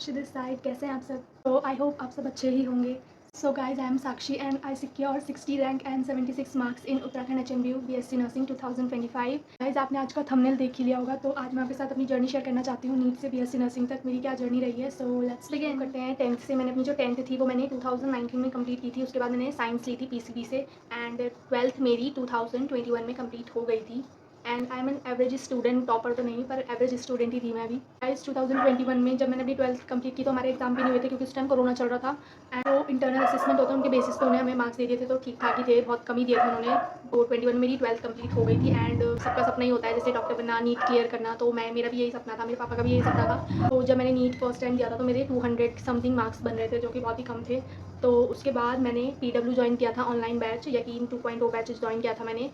Sakshi this side. कैसे हैं आप सब? तो आई होप आप सब अच्छे ही होंगे। So guys, I am Sakshi and I secure 60 rank and 76 marks in Uttarakhand HMBU BSc nursing 2025। Guys, आपने आज का थंबनेल देख ही लिया होगा, तो आज मैं आपके साथ अपनी जर्नी शेयर करना चाहती हूँ। नीट से BSc नर्सिंग तक मेरी क्या जर्नी रही है। सो लेट्स बिगिन करते हैं। 10th से मैंने अपनी जो 10th थी वो मैंने 2019 में कंप्लीट की थी। उसके बाद मैंने साइंस ली थी PCB से एंड 12th मेरी 2021 में कंप्लीट हो गई थी। And I am an average student, topper तो नहीं पर एवरेज स्टूडेंट ही थी मैं भी। गाइस, 2021 में जब मैंने अपनी 12th कंप्लीट की तो हमारे एग्जाम भी नहीं हुए थे क्योंकि उस टाइम कोरोना चल रहा था। एंड जो इंटरनल असेसमेंट होता है उनके बेसिस पे उन्हें हमें मार्क्स दे दिए थे, तो ठीक ठाक ही थे, बहुत कम ही दिए थे उन्होंने। तो 21 में मेरी 12th कंप्लीट हो गई थी एंड सबका सपना ही होता है जैसे डॉक्टर बनना, नीट क्लियर करना। तो मेरा भी यही सपना था, मेरे पापा का भी यही सपना था। तो जब मैंने नीट फर्स्ट टाइम दिया था तो मेरे 200 समथिंग मार्क्स बन रहे थे, जो कि बहुत ही कम थे। तो उसके बाद मैंने PW ज्वाइन किया था, ऑनलाइन बैच, यकीन 2.0 बैच ज्वाइन किया था मैंने।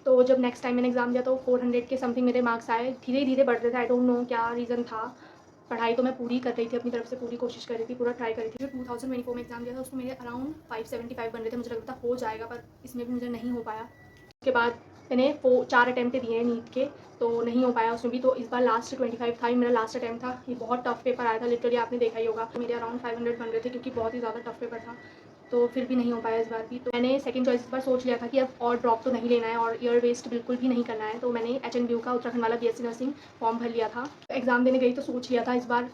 तो जब नेक्स्ट टाइम मैंने एग्ज़ाम दिया तो 400 के समथिंग मेरे मार्क्स आए। धीरे धीरे बढ़ रहे थे, आई डोंट नो क्या रीज़न था। पढ़ाई तो मैं पूरी कर रही थी, अपनी तरफ से पूरी कोशिश कर रही थी, पूरा ट्राई कर रही थी। जो 2024 में एग्ज़ाम दिया था उसमें मेरे अराउंड 575 बन रहे थे, मुझे लगता था हो जाएगा, पर इसमें भी मुझे नहीं हो पाया। उसके बाद मैंने 4 अटैम्प्ट दिए हैं नीट के, तो नहीं हो पाया उसमें भी। तो इस बार लास्ट 25 था, मेरा लास्ट अटैम्प्ट था। ये बहुत टफ पेपर आया था, लिटरली आपने देखा ही होगा। मेरे अराउंड 500 बन रहे थे क्योंकि बहुत ही ज़्यादा टफ पेपर था। तो फिर भी नहीं हो पाया इस बार भी। तो मैंने सेकंड चॉइस इस बार सोच लिया था कि अब और ड्रॉप तो नहीं लेना है और ईयर वेस्ट बिल्कुल भी नहीं करना है। तो मैंने HMBU का उत्तराखंड वाला BSc नर्सिंग फॉर्म भर लिया था। एग्ज़ाम देने गई तो सोच लिया था इस बार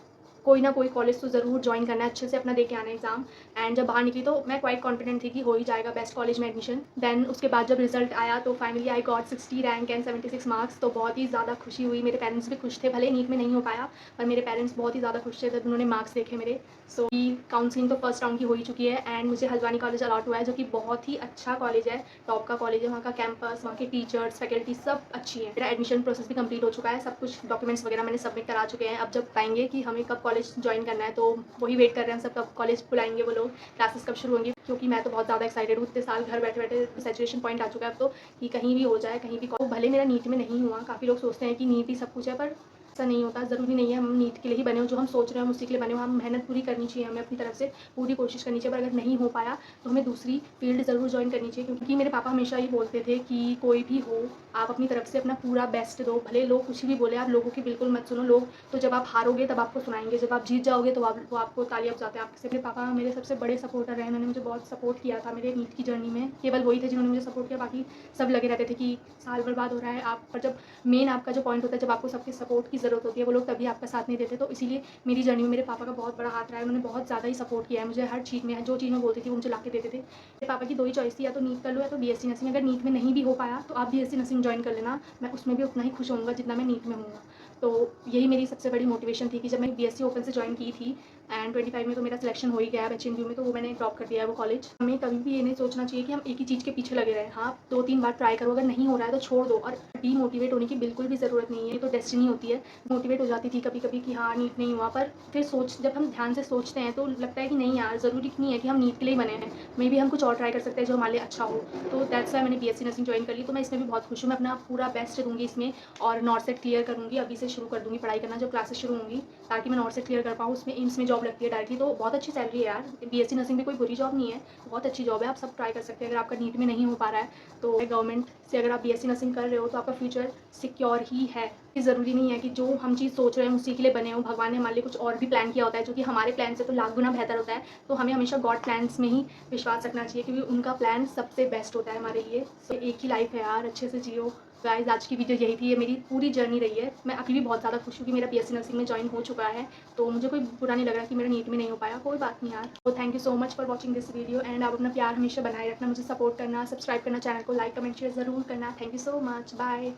कोई ना कोई कॉलेज तो ज़रूर ज्वाइन करना है, अच्छे से अपना दे के आना है एग्ज़ाम। एंड जब बाहर निकली तो मैं क्वाइट कॉन्फिडेंट थी कि हो ही जाएगा बेस्ट कॉलेज में एडमिशन। देन उसके बाद जब रिजल्ट आया तो finally I got 60 rank and 76 marks. तो बहुत ही ज़्यादा खुशी हुई, मेरे पेरेंट्स भी खुश थे, भले नीट में नहीं हो पाया पर मेरे पेरेंट्स बहुत ही ज़्यादा खुश थे जब उन्होंने मार्क्स देखे मेरे। सो काउंसलिंग तो फर्स्ट राउंड की हो ही चुकी है एंड मुझे हल्द्वानी कॉलेज अलॉट हुआ है, जो कि बहुत ही अच्छा कॉलेज है, टॉप का कॉलेज है। वहाँ का कैंपस, वहाँ के टीचर्स, फैकल्टी सब अच्छी है। मेरा एडमिशन प्रोसेस भी कंप्लीट हो चुका है, सब कुछ डॉक्यूमेंट्स वगैरह मैंने सबमिट करा चुके हैं। अब जब पाएंगे कि हमें कब कॉलेज ज्वाइन करना है तो वही वेट कर रहे हैं हम सब, कब कॉलेज बुलाएंगे वो लोग, क्लासेस कब शुरू होंगी। क्योंकि मैं तो बहुत ज़्यादा एक्साइटेड हूँ, इतने साल घर बैठे बैठे सैचुरेशन पॉइंट आ चुका है अब तो, कि कहीं भी हो जाए, कहीं भी। भले मेरा नीट में नहीं हुआ, काफ़ी लोग सोचते हैं कि नीट ही सब कुछ है, पर ऐसा नहीं होता। ज़रूरी नहीं है हम नीट के लिए ही बने हो, जो हम सोच रहे हैं हम उसी के लिए बने हो। हम मेहनत पूरी करनी चाहिए, हमें अपनी तरफ से पूरी कोशिश करनी चाहिए। पर अगर नहीं हो पाया तो हमें दूसरी फील्ड ज़रूर ज्वाइन करनी चाहिए, क्योंकि मेरे पापा हमेशा ये बोलते थे कि कोई भी हो, आप अपनी तरफ से अपना पूरा बेस्ट दो, भले लोग कुछ भी बोले, आप लोगों की बिल्कुल मत सुनो। लोग तो जब आप हारोगे तब आपको सुनाएंगे, जब आप जीत जाओगे तो वो आपको तालियां बजाते हैं आपसे। मेरे पापा मेरे सबसे बड़े सपोर्टर रहे, उन्होंने मुझे बहुत सपोर्ट किया था मेरे नीट की जर्नी में। केवल वही थे जिन्होंने मुझे सपोर्ट किया, बाकी सब लगे रहते थे कि साल बर्बाद हो रहा है आप पर। जब मेन आपका जो पॉइंट होता है, जब आपको सबके सपोर्ट की ज़रूरत होती है, वो लोग तभी आपका साथ नहीं देते। तो इसीलिए मेरी जर्नी में मेरे पापा का बहुत बड़ा हाथ रहा है, उन्होंने बहुत ज़्यादा ही सपोर्ट किया है मुझे हर चीज़ में। जो चीज़ मैं बोलती थी वो मुझे ला के देते थे। मेरे पापा की दो ही चॉइस थी, या तो नीट कर लो या तो BSc नर्सिंग। अगर नीट में नहीं भी हो पाया तो आप BSc नर्सिंग ज्वाइन कर लेना, मैं उसमें भी उतना ही खुश होऊंगा जितना मैं नीट में हूँगा। तो यही मेरी सबसे बड़ी मोटिवेशन थी कि जब मैं BSc ओपन से ज्वाइन की थी एंड 25 में तो मेरा सिलेक्शन हो ही गया है HMBU में, तो वो मैंने ड्रॉप कर दिया है वो कॉलेज। हमें कभी भी ये नहीं सोचना चाहिए कि हम एक ही चीज़ के पीछे लगे रहें। हाँ, 2-3 बार ट्राई करो, अगर नहीं हो रहा है तो छोड़ दो। और डीमोटिवेट होने की बिल्कुल भी ज़रूरत नहीं है, ये तो डेस्टिनी होती है। मोटिवेट हो जाती थी कभी कभी कि हाँ नीट नहीं हुआ, पर फिर जब हम ध्यान से सोचते हैं तो लगता है कि नहीं यार, ज़रूरी नहीं है कि हम नीट के लिए बने हैं, मे भी हम कुछ और ट्राई कर सकते हैं जो हमारे लिए अच्छा हो। तो दैट्स वाई मैंने BSc नर्सिंग ज्वाइन कर ली। तो मैं इसमें भी बहुत खुश हूँ, मैं अपना पूरा बेस्ट दूँगी इसमें और नॉर्थ सेट क्लियर करूँगी। अभी से शुरू कर दूँगी पढ़ाई करना, जब क्लासेस शुरू होंगी, ताकि मैं नॉर्थ सेट क्लियर कर पाऊँ। उसमें एम्स में जॉब लगती है डायरेक्टली, तो बहुत अच्छी सैलरी है यार। BSc नर्सिंग भी कोई बुरी जॉब नहीं है, बहुत अच्छी जॉब है, आप सब ट्राई कर सकते हैं। अगर आपका नीट में नहीं हो पा रहा है तो गवर्नमेंट से अगर आप BSc नर्सिंग कर रहे हो तो आपका फ्यूचर सिक्योर ही है। ज़रूरी नहीं है कि जो हम चीज़ सोच रहे हैं उसी के लिए बने हो। भगवान ने हमारे लिए कुछ और भी प्लान किया होता है, जो कि हमारे प्लान से तो लाख गुना बेहतर होता है। तो हमें हमेशा गॉड प्लान्स में ही विश्वास रखना चाहिए, क्योंकि उनका प्लान सबसे बेस्ट होता है हमारे लिए। तो एक ही लाइफ है यार, अच्छे से जियो। गाइस, आज की वीडियो यही थी, ये मेरी पूरी जर्नी रही है। मैं अभी भी बहुत ज़्यादा खुश हूँ कि मेरा BSc नर्सिंग में ज्वाइन हो चुका है, तो मुझे कोई बुरा नहीं लग रहा कि मेरा नीट में नहीं हो पाया। कोई बात नहीं यार। तो thank you so much for watching this video and आप अपना प्यार हमेशा बनाए रखना, मुझे सपोर्ट करना, सब्सक्राइब करना, चैनल को लाइक कमेंट शेयर ज़रूर करना। Thank you so much, bye.